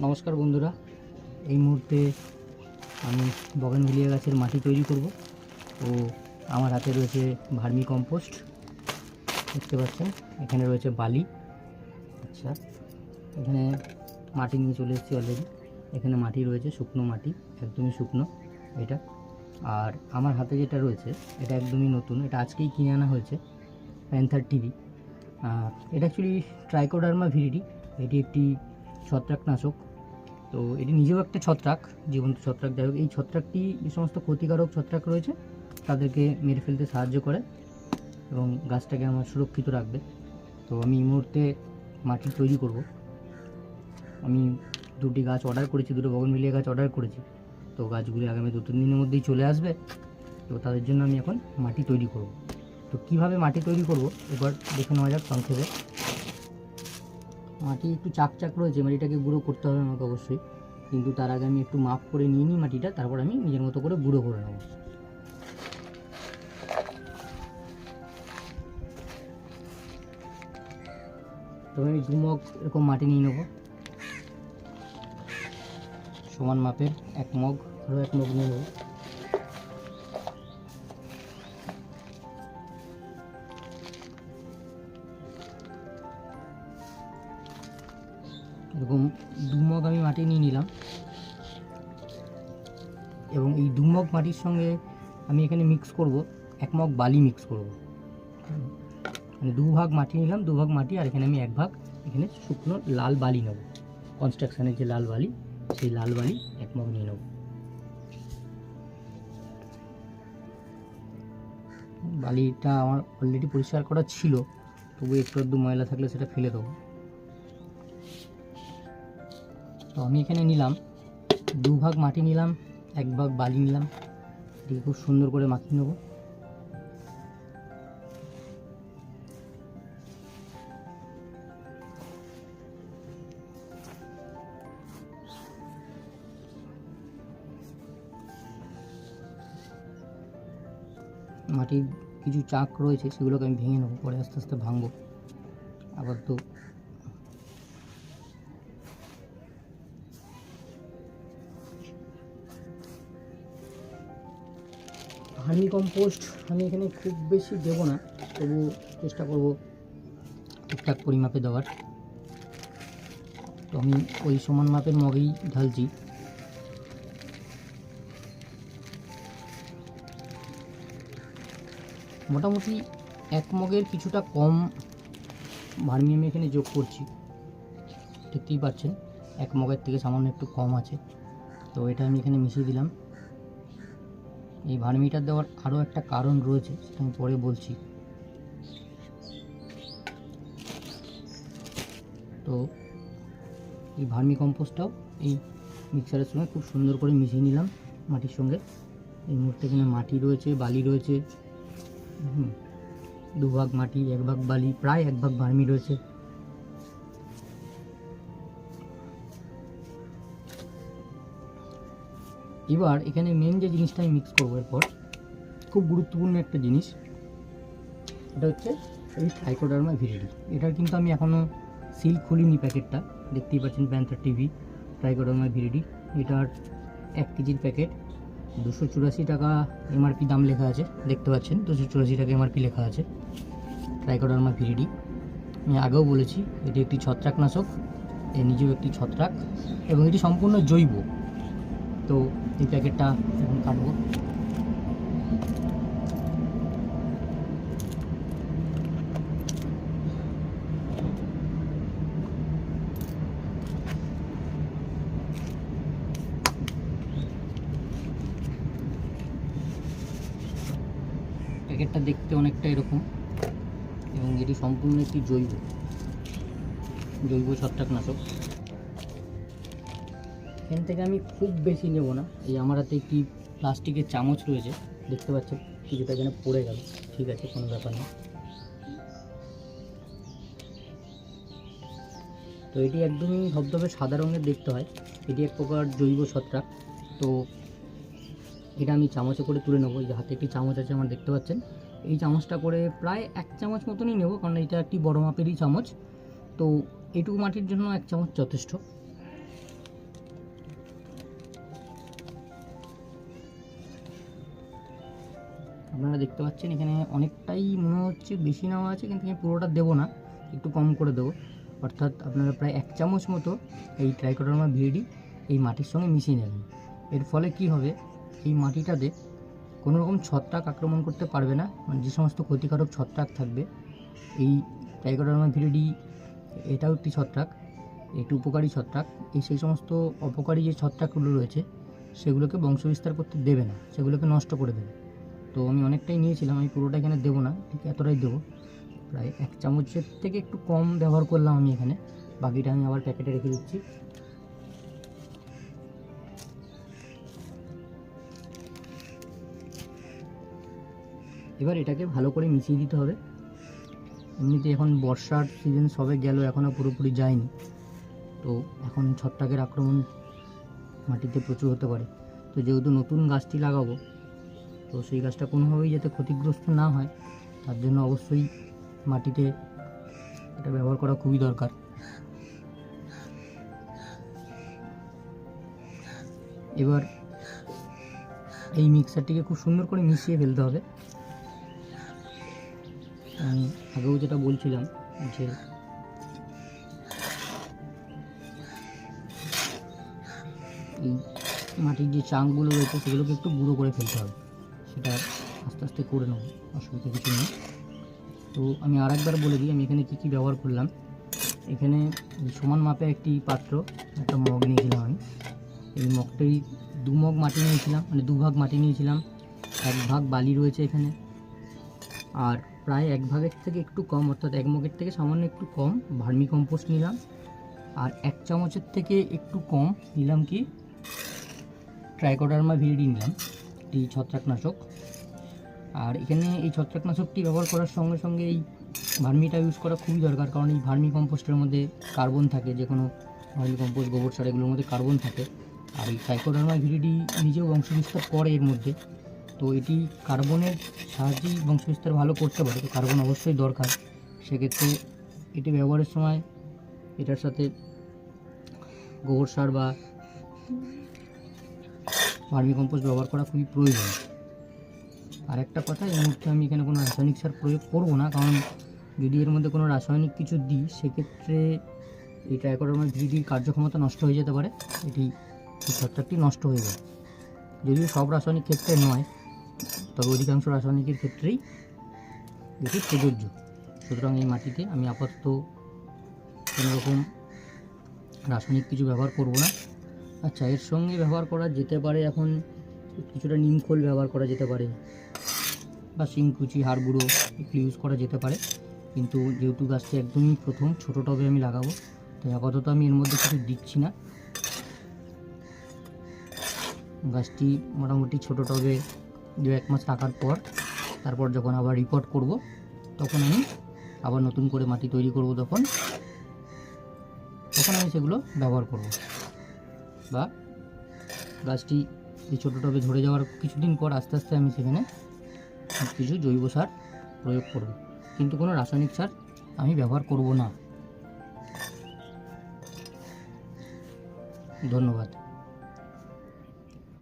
নমস্কার বন্ধুরা, এই মুহূর্তে আমি বগেনভিলিয়া গাছের মাটি তৈরি করব। তো আমার হাতে রয়েছে ভার্মি কম্পোস্ট, দেখতে পাচ্ছেন। এখানে রয়েছে বালি। আচ্ছা, এখানে মাটি নিয়ে চলে এসেছি অলরেডি। এখানে মাটি রয়েছে, শুকনো মাটি, একদমই শুকনো এটা। আর আমার হাতে যেটা রয়েছে এটা একদমই নতুন, এটা আজকেই কিনে আনা হয়েছে, প্যান্থার টিভি। এটা অ্যাকচুয়ালি ট্রাইকোডার্মা ভিরিডি। এটি একটি ছত্রাকনাশক। তো এটি নিজেও একটা ছত্রাক, জীবন্ত ছত্রাক। যাই হোক, এই ছত্রাকটি যে সমস্ত ক্ষতিকারক ছত্রাক রয়েছে তাদেরকে মেরে ফেলতে সাহায্য করে এবং গাছটাকে আমার সুরক্ষিত রাখবে। তো আমি এই মুহূর্তে মাটি তৈরি করব। আমি দুটি গাছ অর্ডার করেছি, দুটো বগেনভিলিয়া গাছ অর্ডার করেছি। তো গাছগুলি আগামী 2-3 দিনের মধ্যেই চলে আসবে। তো তাদের জন্য আমি এখন মাটি তৈরি করব। তো কিভাবে মাটি তৈরি করব এবার দেখে নেওয়া যাক সংক্ষেপে। মাটি একটু চাকচাক রয়েছে, মাটিটাকে গুঁড়ো করতে হবে আমাকে অবশ্যই, কিন্তু তার আগে আমি একটু মাপ করে নিয়ে নিই মাটিটা, তারপর আমি নিজের মতো করে গুঁড়ো করে নেব। তবে আমি 2 মগ এরকম মাটি নিয়ে নেব, সমান মাপের 1 মগ, আরও 1 মগ নিয়ে নেব। এরকম 2 মগ আমি মাটি নিয়ে নিলাম এবং এই 2 মগ মাটির সঙ্গে আমি এখানে মিক্স করব 1 মগ বালি মিক্স করব। মানে 2 ভাগ মাটি নিলাম, 2 ভাগ মাটি, আর এখানে আমি 1 ভাগ এখানে শুকনো লাল বালি নেব। কনস্ট্রাকশানের যে লাল বালি, সেই লাল বালি 1 মগ নিয়ে নেব। বালিটা আমার অলরেডি পরিষ্কার করা ছিল, তবু একটু আধটু ময়লা থাকলে সেটা ফেলে দেবো। তো আমি এখানে নিলাম 2 ভাগ মাটি নিলাম, 1 ভাগ বালি নিলাম। এটিকে খুব সুন্দর করে মাখিয়ে নেব। মাটির কিছু চাক রয়েছে সেগুলোকে আমি ভেঙে নেবো, পরে আস্তে আস্তে ভাঙবো আবার। তো ভার্মি কম্পোস্ট আমি এখানে খুব বেশি দেবো না, তবু চেষ্টা করব ঠিকঠাক পরিমাপে দেওয়ার। তো আমি ওই সমান মাপের মগেই ঢালছি। মোটামুটি 1 মগের কিছুটা কম ভার্মি আমি এখানে যোগ করছি, দেখতেই পাচ্ছেন 1 মগের থেকে সামান্য একটু কম আছে। তো এটা আমি এখানে মিশিয়ে দিলাম। এই ভার্মিটা দেওয়ার আরও একটা কারণ রয়েছে, সেটা আমি পরে বলছি। তো এই ভার্মি কম্পোস্টটাও এই মিক্সারের সঙ্গে খুব সুন্দর করে মিশিয়ে নিলাম মাটির সঙ্গে। এই মুহূর্তে এখানে মাটি রয়েছে, বালি রয়েছে, 2 ভাগ মাটি 1 ভাগ বালি, প্রায় 1 ভাগ ভার্মি রয়েছে। এবার এখানে মেন যে জিনিসটা আমি মিক্স করবো এরপর, খুব গুরুত্বপূর্ণ একটা জিনিস, এটা হচ্ছে এই ট্রাইকোডার্মা ভিরিডি। এটার কিন্তু আমি এখনও সিল খুলিনি প্যাকেটটা, দেখতেই পাচ্ছেন প্যান্থার টিভি ট্রাইকোডার্মা ভিরিডি। এটার 1 কেজির প্যাকেট, 284 টাকা এমআরপি দাম লেখা আছে, দেখতে পাচ্ছেন 284 টাকা এমআরপি লেখা আছে ট্রাইকোডার্মা ভিরিডি। আমি আগেও বলেছি এটি একটি ছত্রাকনাশক, এর নিজেও একটি ছত্রাক এবং এটি সম্পূর্ণ জৈব। তো এই প্যাকেটটা এখন কাটবো। প্যাকেটটা দেখতে অনেকটা এরকম এবং এটি সম্পূর্ণ একটি জৈব ছত্রাকনাশক। এখান থেকে আমি খুব বেশি নেব না। এই আমার হাতে একটি প্লাস্টিকের চামচ রয়েছে, দেখতে পাচ্ছেন কিছুটা যেন পড়ে গেল, ঠিক আছে, কোনো ব্যাপার না। তো এটি একদমই ধবধবে সাদা রঙের দেখতে হয়, এটি এক প্রকার জৈব ছত্রাক। তো এটা আমি চামচে করে তুলে নেবো। এই যে হাতে একটি চামচ আছে আমার, দেখতে পাচ্ছেন। এই চামচটা করে প্রায় 1 চামচ মতনই নেব, কারণ এটা একটি বড় মাপেরই চামচ। তো এইটুকু মাটির জন্য 1 চামচ যথেষ্ট। আপনারা দেখতে পাচ্ছেন এখানে অনেকটাই মনে হচ্ছে বেশি নেওয়া আছে, কিন্তু আমি পুরোটা দেবো না, একটু কম করে দেবো। অর্থাৎ আপনারা প্রায় 1 চামচ মতো এই ট্রাইকোডার্মা ভিরিডি এই মাটির সঙ্গে মিশিয়ে নেবেন। এর ফলে কি হবে, এই মাটিটাতে কোনো রকম ছত্রাক আক্রমণ করতে পারবে না। মানে যে সমস্ত ক্ষতিকারক ছত্রাক থাকবে, এই ট্রাইকোডার্মা ভিরিডি এটাও একটি ছত্রাক, একটি উপকারী ছত্রাক। সেই সমস্ত অপকারী যে ছত্রাকগুলো রয়েছে সেগুলোকে বংশবিস্তার করতে দেবে না, সেগুলোকে নষ্ট করে দেবে। তো আমি অনেকটাই নিয়েছিলাম, আমি পুরোটা এখানে দেবো না, ঠিক এতটাই দেবো। প্রায় 1 চামচের থেকে একটু কম ব্যবহার করলাম আমি এখানে, বাকিটা আমি আবার প্যাকেটে রেখে দিচ্ছি। এবার এটাকে ভালো করে মিশিয়ে দিতে হবে। এমনিতে এখন বর্ষার সিজন সবে গেল, এখনও পুরোপুরি যায়নি, তো এখন ছত্রাকের আক্রমণ মাটিতে প্রচুর হতে পারে। তো যেহেতু নতুন গাছটি লাগাবো, তো সেই গাছটা কোনোভাবেই যাতে ক্ষতিগ্রস্ত না হয় তার জন্য অবশ্যই মাটিতে এটা ব্যবহার করা খুবই দরকার। এবার এই মিক্সারটিকে খুব সুন্দর করে মিশিয়ে ফেলতে হবে। আমি আগেও যেটা বলছিলাম যে এই মাটির যে চাংগুলো রয়েছে সেগুলোকে একটু গুঁড়ো করে ফেলতে হবে, সেটা আস্তে আস্তে করে নেব, অসুবিধা কিছু নেই। তো আমি আরেকবার বলে দিই আমি এখানে কী কী ব্যবহার করলাম। এখানে সমান মাপে একটি পাত্র, একটা মগ নিয়েছিলাম আমি। এই মগটাই 2 মগ মাটি নিয়েছিলাম, মানে 2 ভাগ মাটি নিয়েছিলাম। 1 ভাগ বালি রয়েছে এখানে, আর প্রায় 1 ভাগের থেকে একটু কম, অর্থাৎ 1 মগের থেকে সামান্য একটু কম ভার্মি কম্পোস্ট নিলাম। আর 1 চামচের থেকে একটু কম নিলাম কি ট্রাইকোডার্মা ভিরিডি নিলাম, একটি ছত্রাকনাশক। আর এখানে এই ছত্রাকনাশকটি ব্যবহার করার সঙ্গে সঙ্গে এই ভার্মিটা ইউজ করা খুবই দরকার, কারণ এই ভার্মি কম্পোস্টের মধ্যে কার্বন থাকে, যে কোনো ভার্মি কম্পোস্ট, গোবর সার, এগুলোর মধ্যে কার্বন থাকে। আর এই ট্রাইকোডার্মা ভিরিডি নিজেও বংশবিস্তার করে এর মধ্যে, তো এটি কার্বনের সাহায্যেই বংশবিস্তার ভালো করতে পারে, তো কার্বন অবশ্যই দরকার। সেক্ষেত্রে এটি ব্যবহারের সময় এটার সাথে গোবর সার বা ভার্মি কম্পোস্ট ব্যবহার করা খুবই প্রয়োজন। আর একটা কথা, এই মুহূর্তে আমি এখানে কোনো রাসায়নিক সার প্রয়োগ করব না, কারণ যদি এর মধ্যে কোনো রাসায়নিক কিছু দিই সেক্ষেত্রে এই ট্রাইকোডার্মা ভিরিডির কার্যক্ষমতা নষ্ট হয়ে যেতে পারে, এই ছত্রাকটি নষ্ট হয়ে যায়। যদিও সব রাসায়নিক ক্ষেত্রে নয়, তবে অধিকাংশ রাসায়নিকের ক্ষেত্রেই এটি প্রযোজ্য। সুতরাং এই মাটিতে আমি আপাতত কোনো রকম রাসায়নিক কিছু ব্যবহার করব না। আচ্ছা, এর সঙ্গে ব্যবহার করা যেতে পারে এখন কিছুটা নিমখোল ব্যবহার করা যেতে পারে, বা শিংকুচি, হাড় গুঁড়ো একটু ইউজ করা যেতে পারে। কিন্তু যেহেতু গাছটি একদমই প্রথম ছোটো টবে আমি লাগাবো, তাই আপাতত আমি এর মধ্যে কিছু দিচ্ছি না। গাছটি মোটামুটি ছোটো টবে 2-1 মাস রাখার পর, তারপর যখন আবার রিপোর্ট করব তখন আমি আবার নতুন করে মাটি তৈরি করব, তখন আমি সেগুলো ব্যবহার করব। বা গাছটি এই ছোটো টবে ধরে যাওয়ার কিছুদিন পর আস্তে আস্তে আমি সেখানে কিছু জৈব সার প্রয়োগ করব, কিন্তু কোনো রাসায়নিক সার আমি ব্যবহার করব না। ধন্যবাদ।